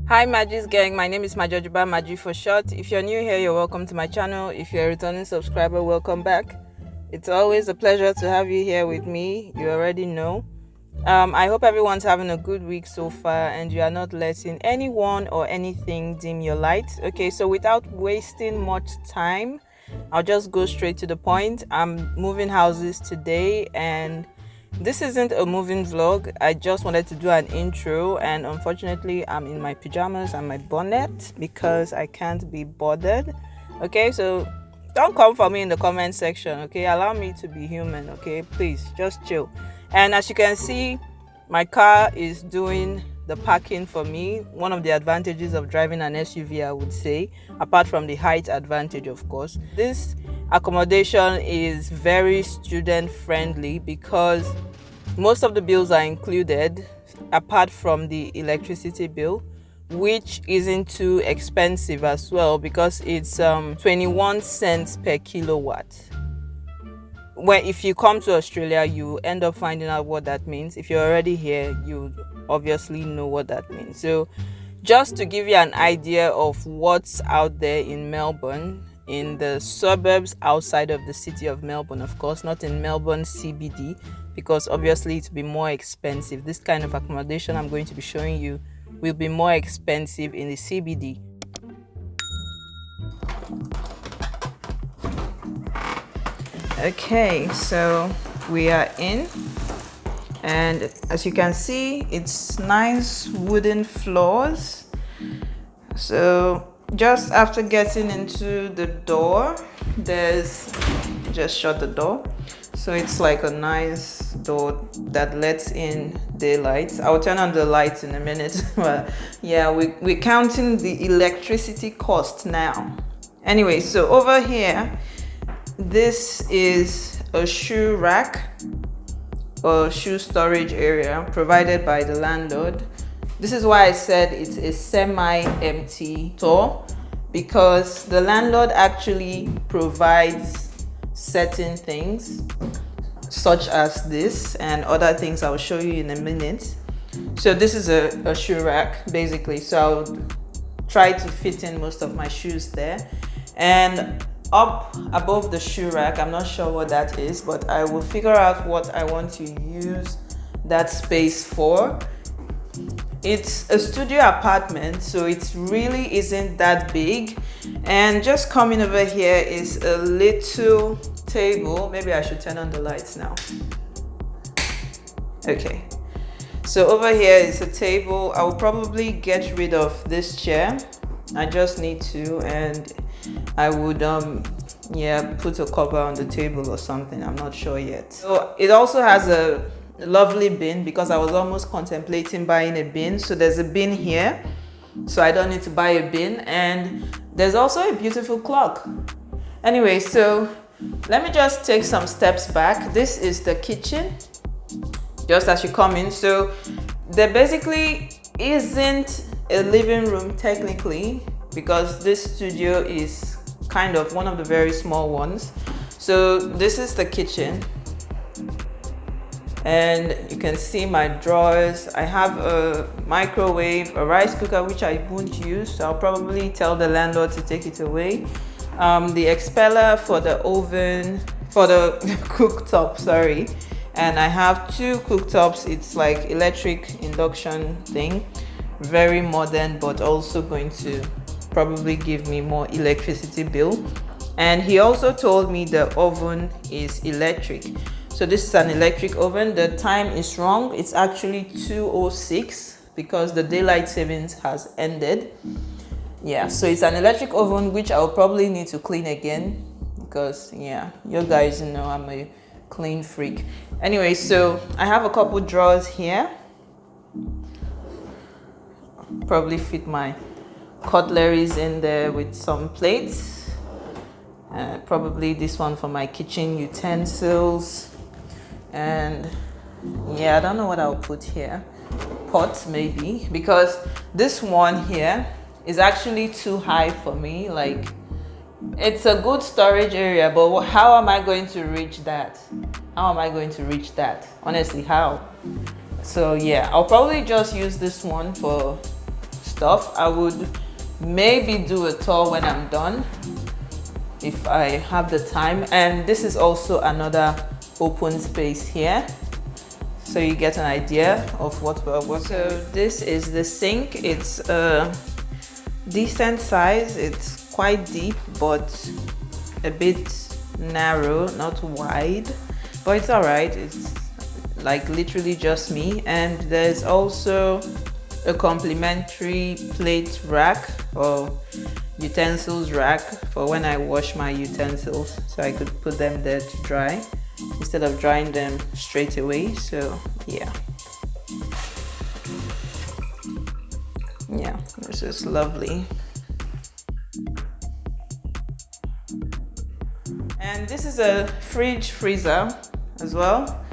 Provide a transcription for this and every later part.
Hi Magi's gang, my name is Majojuba Maji for short. If you're new here, you're welcome to my channel. If you're a returning subscriber, welcome back. It's always a pleasure to have you here with me. You already know. I hope everyone's having a good week so far and you are not letting anyone or anything dim your light. Okay, so without wasting much time, I'll just go straight to the point. I'm moving houses today and this isn't a moving vlog. I just wanted to do an intro, and unfortunately I'm in my pajamas and my bonnet because I can't be bothered. Okay, so don't come for me in the comment section. Okay, allow me to be human. Okay, please just chill. And as you can see, my car is doing the parking for me. One of the advantages of driving an SUV, I would say, apart from the height advantage, of course. This accommodation is very student friendly because most of the bills are included apart from the electricity bill, which isn't too expensive as well because it's 21 cents per kilowatt. Where if you come to Australia, you end up finding out what that means. If you're already here, you obviously know what that means. So just to give you an idea of what's out there in Melbourne, in the suburbs outside of the city of Melbourne, of course, not in Melbourne CBD, because obviously it will be more expensive. This kind of accommodation I'm going to be showing you will be more expensive in the CBD. Okay, so we are in, and as you can see, it's nice wooden floors. So just after getting into the door, there's just shut the door. So it's like a nice door that lets in daylight. I'll turn on the lights in a minute. But yeah, we're counting the electricity cost now. Anyway, so over here, this is a shoe rack or shoe storage area provided by the landlord. This is why I said it's a semi-empty store, because the landlord actually provides certain things such as this and other things I'll show you in a minute. So this is a shoe rack basically, so I'll try to fit in most of my shoes there. And up above the shoe rack, I'm not sure what that is, but I will figure out what I want to use that space for. It's a studio apartment, so it really isn't that big. And just coming over here is a little table. Maybe I should turn on the lights now. Okay, so over here is a table. I will probably get rid of this chair. I just need to, and I would put a cover on the table or something. I'm not sure yet. So it also has a lovely bin, because I was almost contemplating buying a bin. So there's a bin here, so I don't need to buy a bin. And there's also a beautiful clock. Anyway, so let me just take some steps back. This is the kitchen, just as you come in. So there basically isn't a living room technically, because this studio is kind of one of the very small ones. So this is the kitchen, and you can see my drawers. I have a microwave, a rice cooker, which I won't use, so I'll probably tell the landlord to take it away. The expeller for the oven, for the cooktop, sorry. And I have two cooktops. It's like electric induction thing, very modern, but also going to probably give me more electricity bill. And he also told me the oven is electric. So this is an electric oven. The time is wrong. It's actually 2:06 because the daylight savings has ended. Yeah, so it's an electric oven, which I'll probably need to clean again because, yeah, you guys know I'm a clean freak. Anyway, so I have a couple drawers here. Probably fit my cutleries in there with some plates. Probably this one for my kitchen utensils. And yeah, I don't know what I'll put here. Pots maybe, because this one here is actually too high for me. Like, it's a good storage area, but how am I going to reach that? How am I going to reach that? Honestly, how? So yeah, I'll probably just use this one for stuff. I would maybe do a tour when I'm done if I have the time. And this is also another open space here, so you get an idea of what we're working with. So this is the sink. It's a decent size. It's quite deep but a bit narrow, not wide, but it's all right. It's like literally just me. And there's also a complimentary plate rack or utensils rack for when I wash my utensils, so I could put them there to dry instead of drying them straight away. So yeah, this is lovely. And this is a fridge freezer as well.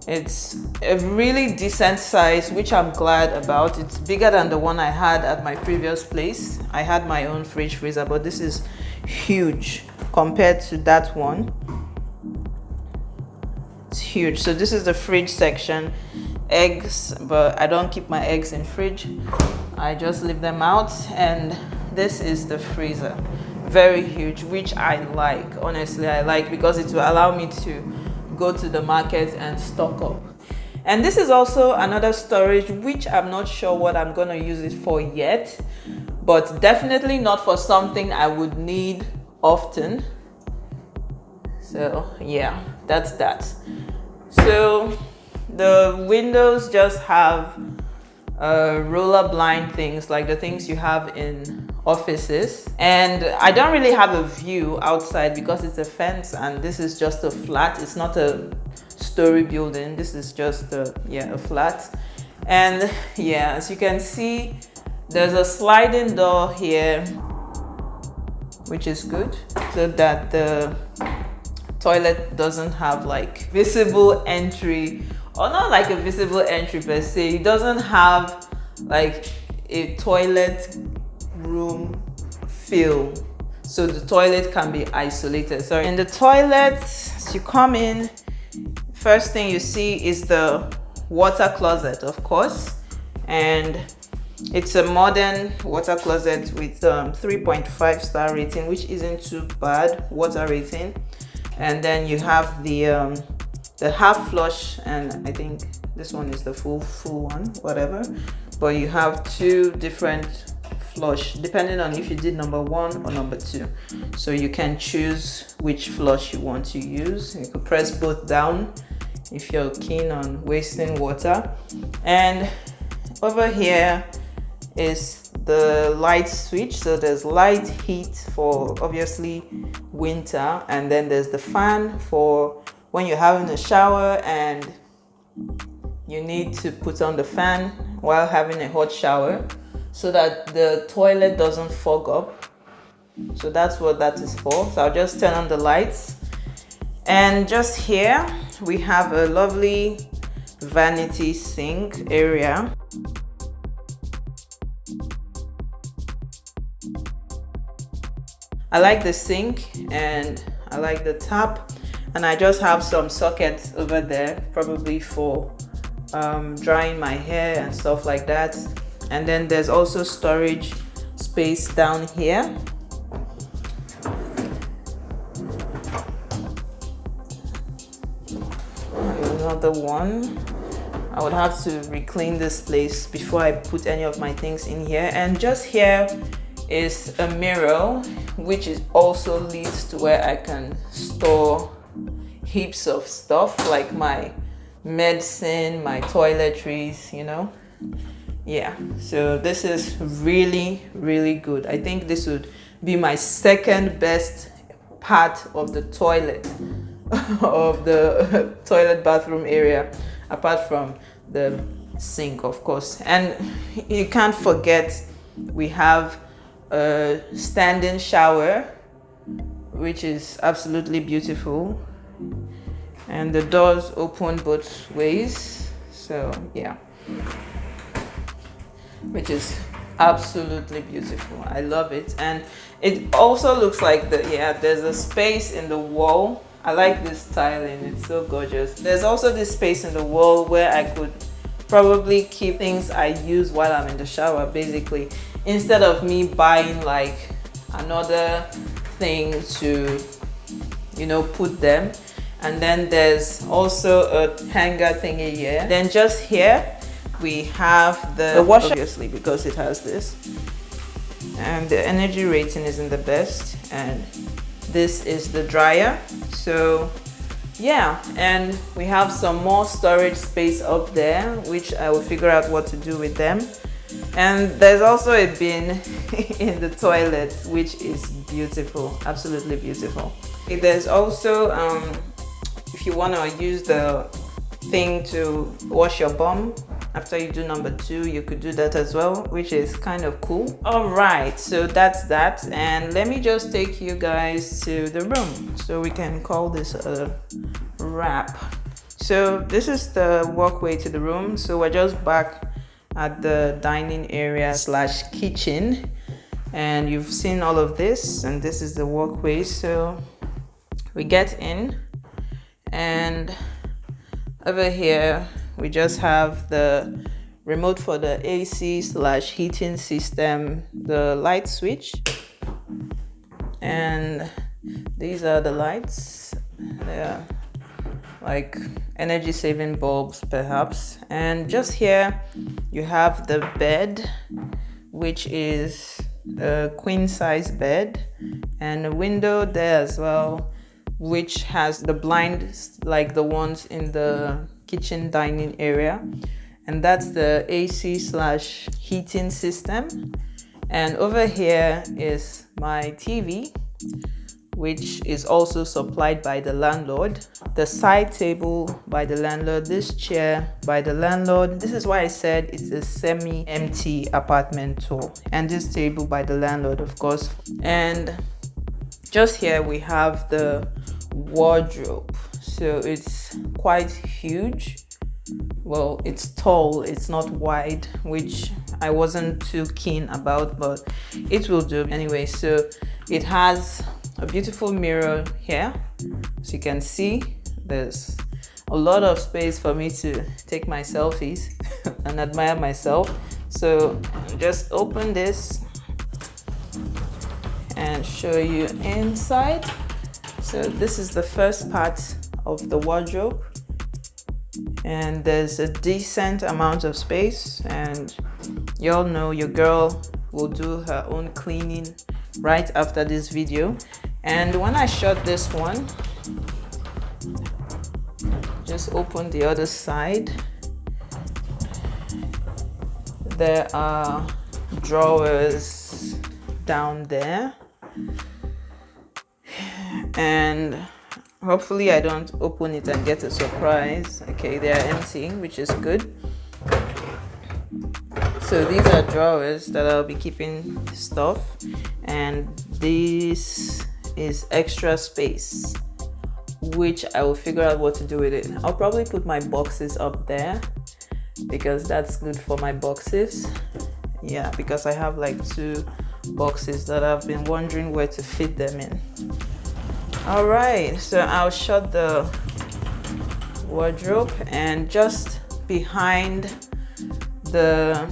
It's a really decent size, which I'm glad about. It's bigger than the one I had at my previous place. I had my own fridge freezer, but this is huge compared to that one. It's huge. So this is the fridge section. Eggs, but I don't keep my eggs in fridge. I just leave them out. And this is the freezer. Very huge, which I like. Honestly, I like, because it will allow me to go to the market and stock up. And this is also another storage, which I'm not sure what I'm gonna use it for yet, but definitely not for something I would need often. So yeah, that's that. So the windows just have roller blind things, like the things you have in offices, and I don't really have a view outside because it's a fence and this is just a flat. It's not a story building, this is just a flat. And yeah, as you can see, there's a sliding door here, which is good, so that the toilet doesn't have like visible entry, or not like a visible entry per se. It doesn't have like a toilet room feel, so the toilet can be isolated. So in the toilet, as you come in, first thing you see is the water closet, of course, and it's a modern water closet with 3.5 star rating, which isn't too bad water rating. And then you have the half flush, and I think this one is the full one, whatever, but you have two different flush depending on if you did number 1 or number 2, so you can choose which flush you want to use. You can press both down if you're keen on wasting water. And over here is the light switch, so there's light heat for obviously winter, and then there's the fan for when you're having a shower and you need to put on the fan while having a hot shower so that the toilet doesn't fog up. So that's what that is for. So I'll just turn on the lights. And just here we have a lovely vanity sink area. I like the sink and I like the tap, and I just have some sockets over there, probably for drying my hair and stuff like that. And then there's also storage space down here. Another one. I would have to reclean this place before I put any of my things in here. And just here is a mirror, which is also leads to where I can store heaps of stuff like my medicine, my toiletries, you know. Yeah, so this is really, really good. I think this would be my second best part of the toilet, of the toilet bathroom area, apart from the sink, of course. And you can't forget, we have a standing shower, which is absolutely beautiful. And the doors open both ways, so yeah, which is absolutely beautiful. I love it. And it also looks like there's a space in the wall. I like this styling, it's so gorgeous. There's also this space in the wall where I could probably keep things I use while I'm in the shower, basically, instead of me buying like another thing to, you know, put them. And then there's also a hanger thingy here. Then just here we have the washer, obviously, because it has this, and the energy rating isn't the best, and this is the dryer. So yeah, and we have some more storage space up there, which I will figure out what to do with them. And there's also a bin in the toilet, which is beautiful, absolutely beautiful. There's also if you want to use the thing to wash your bum after you do number 2, you could do that as well, which is kind of cool. All right, so that's that, and let me just take you guys to the room so we can call this a wrap. So this is the walkway to the room. So we're just back at the dining area / kitchen, and you've seen all of this, and this is the walkway. So we get in, and over here we just have the remote for the AC / heating system, the light switch, and these are the lights. They're like energy saving bulbs perhaps. And just here you have the bed, which is a queen size bed, and a window there as well, which has the blinds like the ones in the kitchen dining area, and that's the AC / heating system. And over here is my TV, which is also supplied by the landlord. The side table by the landlord, this chair by the landlord. This is why I said it's a semi-empty apartment tour. And this table by the landlord, of course. And just here we have the wardrobe. So it's quite huge. Well, it's tall, it's not wide, which I wasn't too keen about, but it will do anyway. So it has a beautiful mirror here, so you can see there's a lot of space for me to take my selfies and admire myself. So just open this and show you inside. So this is the first part of the wardrobe, and there's a decent amount of space, and you all know your girl will do her own cleaning right after this video. And when I shot this one, just open the other side, there are drawers down there, and hopefully I don't open it and get a surprise. Okay, they are empty, which is good. So these are drawers that I'll be keeping stuff, and this is extra space, which I will figure out what to do with it. I'll probably put my boxes up there because that's good for my boxes. Yeah, because I have like 2 boxes that I've been wondering where to fit them in. All right, so I'll shut the wardrobe, and just behind the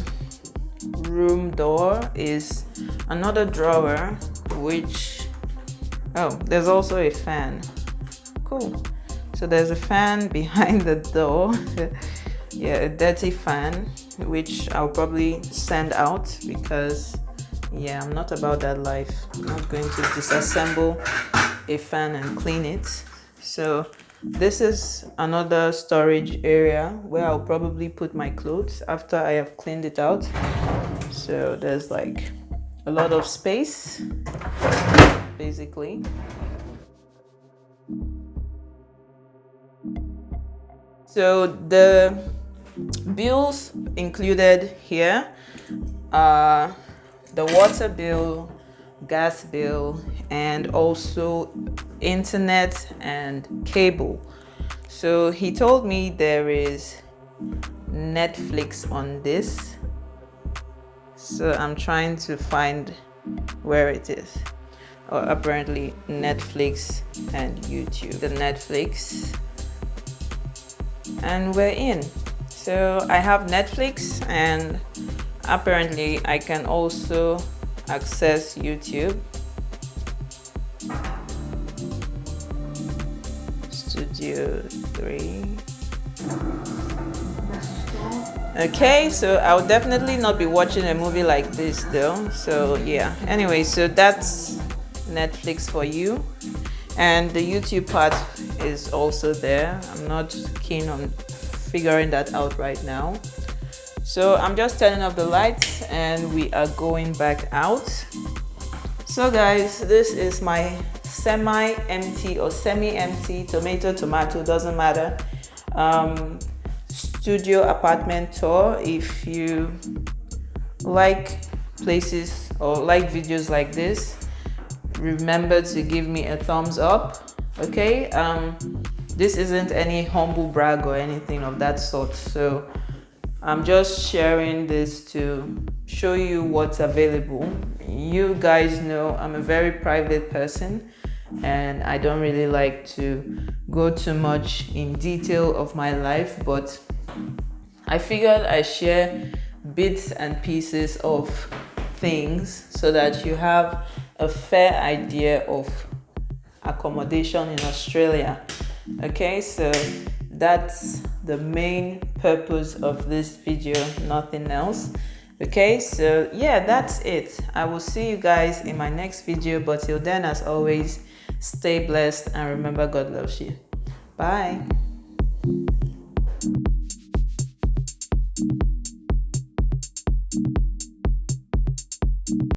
room door is another drawer, which, oh, there's also a fan. Cool. So there's a fan behind the door. Yeah, a dirty fan, which I'll probably send out because, yeah, I'm not about that life. I'm not going to disassemble a fan and clean it. So this is another storage area where I'll probably put my clothes after I have cleaned it out. So there's like a lot of space, basically. So the bills included here are the water bill, gas bill, and also internet and cable. So he told me there is Netflix on this, so I'm trying to find where it is. Or apparently Netflix and YouTube. The Netflix, and we're in. So I have Netflix, and apparently I can also access YouTube. Studio 3. Okay, so I'll definitely not be watching a movie like this though. So yeah, anyway, so that's Netflix for you. And the YouTube part is also there. I'm not keen on figuring that out right now. So I'm just turning off the lights and we are going back out. So guys, this is my semi-empty or semi-empty tomato, doesn't matter, studio apartment tour. If you like places or like videos like this, remember to give me a thumbs up. Okay, this isn't any humble brag or anything of that sort, so I'm just sharing this to show you what's available. You guys know I'm a very private person and I don't really like to go too much in detail of my life, but I figured I share bits and pieces of things so that you have a fair idea of accommodation in Australia. Okay, so that's the main purpose of this video, nothing else. Okay, so yeah, that's it. I will see you guys in my next video, but till then, as always, stay blessed and remember God loves you. Bye.